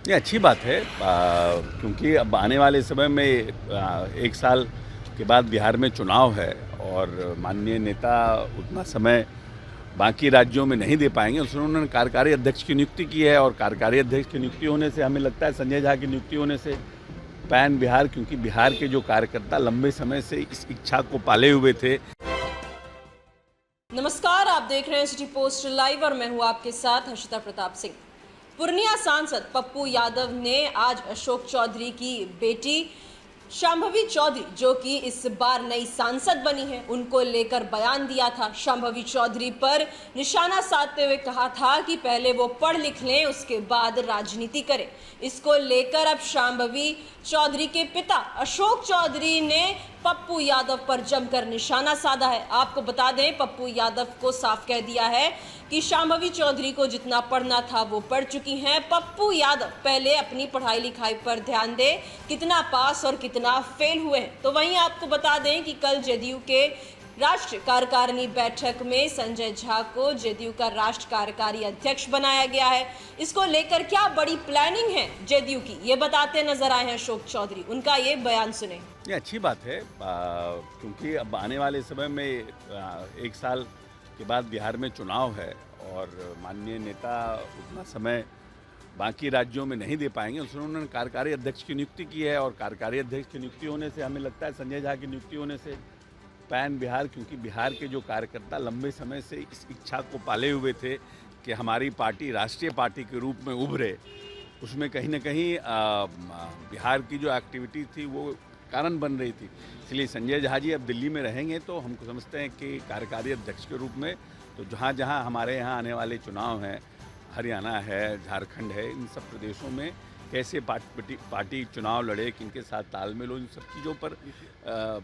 ये अच्छी बात है क्योंकि अब आने वाले समय में 1 साल के बाद बिहार में चुनाव है और माननीय नेता उतना समय बाकी राज्यों में नहीं दे पाएंगे। उसने उन्होंने कार्यकारी अध्यक्ष की नियुक्ति की है और कार्यकारी अध्यक्ष की नियुक्ति होने से हमें लगता है संजय झा की नियुक्ति होने से पैन बिहार, क्योंकि बिहार के जो कार्यकर्ता लंबे समय से इस इच्छा को पाले हुए थे। नमस्कार, आप देख रहे हैं सिटी पोस्ट लाइव और मैं हूं आपके साथ हर्षिता प्रताप सिंह। पूर्णिया सांसद पप्पू यादव ने आज अशोक चौधरी की बेटी शांभवी चौधरी, जो कि इस बार नई सांसद बनी है, उनको लेकर बयान दिया था। शांभवी चौधरी पर निशाना साधते हुए कहा था कि पहले वो पढ़ लिख लें, उसके बाद राजनीति करें। इसको लेकर अब शांभवी चौधरी के पिता अशोक चौधरी ने पप्पू यादव पर जमकर निशाना साधा है। आपको बता दें, पप्पू यादव को साफ कह दिया है कि शांभवी चौधरी को जितना पढ़ना था वो पढ़ चुकी हैं। पप्पू यादव पहले अपनी पढ़ाई लिखाई पर ध्यान दे, कितना पास और कितना फेल हुए हैं। तो वहीं आपको बता दें कि कल जदयू के राष्ट्रीय कार्यकारिणी बैठक में संजय झा को जदयू का राष्ट्र कार्यकारी अध्यक्ष बनाया गया है। इसको लेकर क्या बड़ी प्लानिंग है जदयू की, ये बताते नजर आए हैं अशोक चौधरी। उनका ये बयान सुने। ये अच्छी बात है क्योंकि अब आने वाले समय में 1 साल के बाद बिहार में चुनाव है और माननीय नेता उतना समय बाकी राज्यों में नहीं दे पाएंगे। उसने उन्होंने कार्यकारी अध्यक्ष की नियुक्ति की है और कार्यकारी अध्यक्ष की नियुक्ति होने से हमें लगता है संजय झा की नियुक्ति होने से पैन बिहार, क्योंकि बिहार के जो कार्यकर्ता लंबे समय से इस इच्छा को पाले हुए थे कि हमारी पार्टी राष्ट्रीय पार्टी के रूप में उभरे, उसमें कहीं ना कहीं बिहार की जो एक्टिविटी थी वो कारण बन रही थी। इसलिए संजय झा जी अब दिल्ली में रहेंगे तो हमको समझते हैं कि कार्यकारी अध्यक्ष के रूप में तो जहाँ जहाँ हमारे यहाँ आने वाले चुनाव हैं, हरियाणा है, झारखंड है, इन सब प्रदेशों में कैसे पार्टी चुनाव लड़े, किनके साथ तालमेल हो, इन सब चीज़ों पर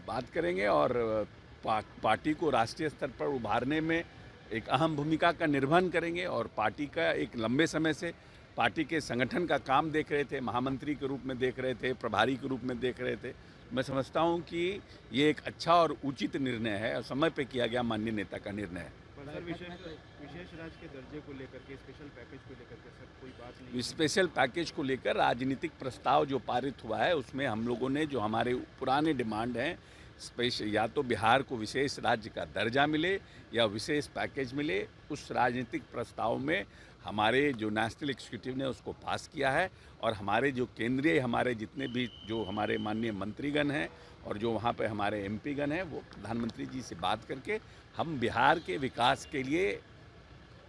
बात करेंगे और पार्टी को राष्ट्रीय स्तर पर उभारने में एक अहम भूमिका का निर्वहन करेंगे। और पार्टी का एक लंबे समय से पार्टी के संगठन का काम देख रहे थे, महामंत्री के रूप में देख रहे थे, प्रभारी के रूप में देख रहे थे। मैं समझता हूं कि ये एक अच्छा और उचित निर्णय है और समय पे किया गया माननीय नेता का निर्णय है। सर, विशेष राज्य के दर्जे को लेकर के, स्पेशल पैकेज को लेकर के सर कोई बात नहीं? स्पेशल पैकेज को लेकर राजनीतिक प्रस्ताव जो पारित हुआ है उसमें हम लोगों ने जो हमारे पुराने डिमांड हैं, स्पेशल या तो बिहार को विशेष राज्य का दर्जा मिले या विशेष पैकेज मिले, उस राजनीतिक प्रस्ताव में हमारे जो नेशनल एग्जीक्यूटिव ने उसको पास किया है और हमारे जो केंद्रीय हमारे जितने भी जो हमारे माननीय मंत्रीगण हैं और जो वहाँ पे हमारे एमपी गण हैं, वो प्रधानमंत्री जी से बात करके हम बिहार के विकास के लिए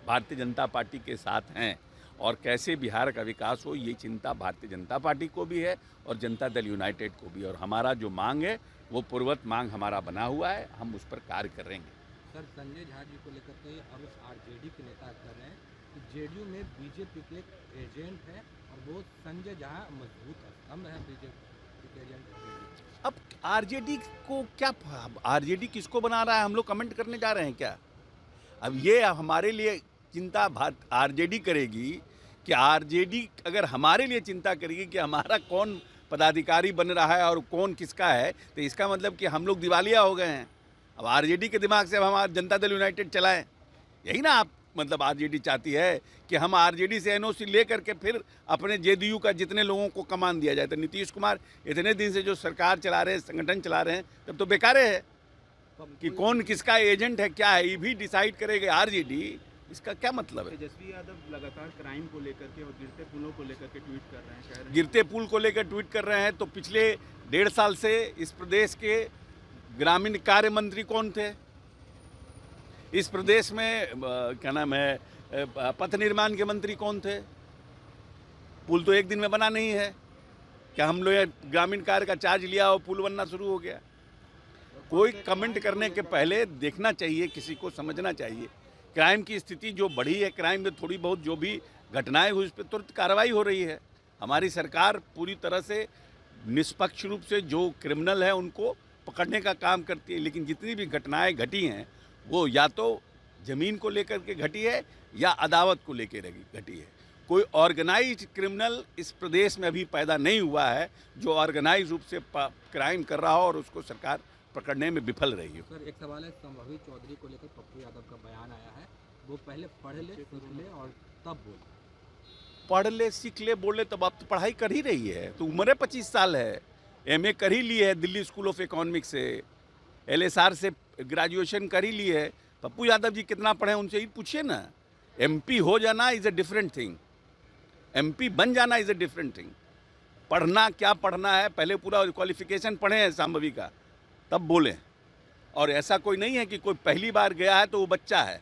भारतीय जनता पार्टी के साथ हैं और कैसे बिहार का विकास हो, ये चिंता भारतीय जनता पार्टी को भी है और जनता दल यूनाइटेड को भी। और हमारा जो मांग है वो पूर्वत मांग हमारा बना हुआ है, हम उस पर कार्य करेंगे। सर, संजय झा जी को लेकर के अब आरजेडी के नेता कर रहे हैं कि जेडीयू में बीजेपी के एजेंट है और वो संजय झा मजबूत है, हम है बीजेपी के एजेंट। अब आरजेडी को क्या, आरजेडी किसको बना रहा है, हम लोग कमेंट करने जा रहे हैं क्या? अब ये हमारे लिए चिंता आरजेडी करेगी कि आरजेडी अगर हमारे लिए चिंता करेगी कि हमारा कौन पदाधिकारी बन रहा है और कौन किसका है, तो इसका मतलब कि हम लोग दिवालिया हो गए हैं। अब आरजेडी के दिमाग से अब हमारा जनता दल यूनाइटेड चलाएं, यही ना आप मतलब आरजेडी चाहती है कि हम आरजेडी से एनओसी ले करके फिर अपने जेडीयू का जितने लोगों को कमान दिया जाए। तो नीतीश कुमार इतने दिन से जो सरकार चला रहे हैं, संगठन चला रहे हैं, तब तो बेकार है कि कौन किसका एजेंट है, क्या है, ये भी डिसाइड करेगा आरजेडी। इसका क्या मतलब है? तेजस्वी यादव लगातार क्राइम को लेकर के और गिरते पुलों को लेकर के ट्वीट कर रहे हैं, कह रहे हैं गिरते पुल को लेकर ट्वीट कर रहे हैं। तो पिछले 1.5 साल से इस प्रदेश के ग्रामीण कार्य मंत्री कौन थे? इस प्रदेश में क्या नाम है, पथ निर्माण के मंत्री कौन थे? पुल तो एक दिन में बना नहीं है। क्या हम लोग ग्रामीण कार्य का चार्ज लिया और पुल बनना शुरू हो गया? कोई कमेंट करने के पहले देखना चाहिए, किसी को समझना चाहिए। क्राइम की स्थिति जो बढ़ी है, क्राइम में थोड़ी बहुत जो भी घटनाएं हुई उस पर तुरंत कार्रवाई हो रही है। हमारी सरकार पूरी तरह से निष्पक्ष रूप से जो क्रिमिनल है उनको पकड़ने का काम करती है। लेकिन जितनी भी घटनाएं घटी हैं वो या तो ज़मीन को लेकर के घटी है या अदावत को लेकर घटी है। कोई ऑर्गेनाइज्ड क्रिमिनल इस प्रदेश में अभी पैदा नहीं हुआ है जो ऑर्गेनाइज रूप से क्राइम कर रहा हो और उसको सरकार पकड़ने में विफल रही हो। सर, एक सवाल है, शांभवी चौधरी को लेकर पप्पू यादव का बयान आया है, वो पहले पढ़ ले, सुन ले और तब बोले। पढ़ ले, सीख ले, बोल ले, तब आप तो पढ़ाई कर ही रही है। तो उम्र 25 साल है, एमए कर ही ली है दिल्ली स्कूल ऑफ इकोनॉमिक्स से, एलएसआर से ग्रेजुएशन कर ही ली है। पप्पू यादव जी कितना पढ़े उनसे ही पूछिए ना। एमपी हो जाना is a different thing, MP बन जाना इज़ अ डिफरेंट थिंग। पढ़ना क्या पढ़ना है, पहले पूरा क्वालिफिकेशन पढ़े हैं शांभवी का, तब बोलें। और ऐसा कोई नहीं है कि कोई पहली बार गया है तो वो बच्चा है,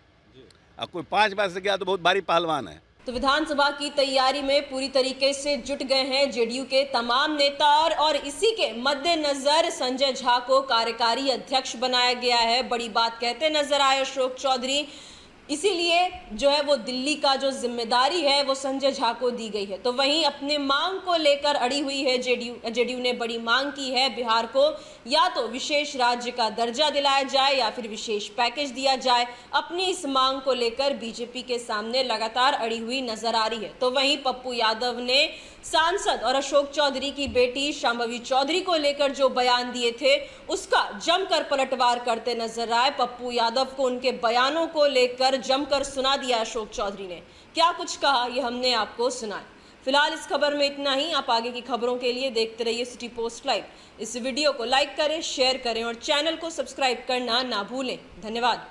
और कोई 5 बार से गया तो बहुत भारी पहलवान है। तो विधानसभा की तैयारी में पूरी तरीके से जुट गए हैं जेडीयू के तमाम नेता और इसी के मद्देनजर संजय झा को कार्यकारी अध्यक्ष बनाया गया है। बड़ी बात कहते नजर आए अशोक चौधरी, इसीलिए जो है वो दिल्ली का जो जिम्मेदारी है वो संजय झा को दी गई है। तो वहीं अपने मांग को लेकर अड़ी हुई है जेडीयू ने बड़ी मांग की है, बिहार को या तो विशेष राज्य का दर्जा दिलाया जाए या फिर विशेष पैकेज दिया जाए। अपनी इस मांग को लेकर बीजेपी के सामने लगातार अड़ी हुई नजर आ रही है। तो वहीं पप्पू यादव ने सांसद और अशोक चौधरी की बेटी शांभवी चौधरी को लेकर जो बयान दिए थे उसका जमकर पलटवार करते नजर आए। पप्पू यादव को उनके बयानों को लेकर जमकर सुना दिया अशोक चौधरी ने। क्या कुछ कहा ये हमने आपको सुनाया। फिलहाल इस खबर में इतना ही। आप आगे की खबरों के लिए देखते रहिए सिटी पोस्ट लाइव। इस वीडियो को लाइक करें, शेयर करें और चैनल को सब्सक्राइब करना ना भूलें। धन्यवाद।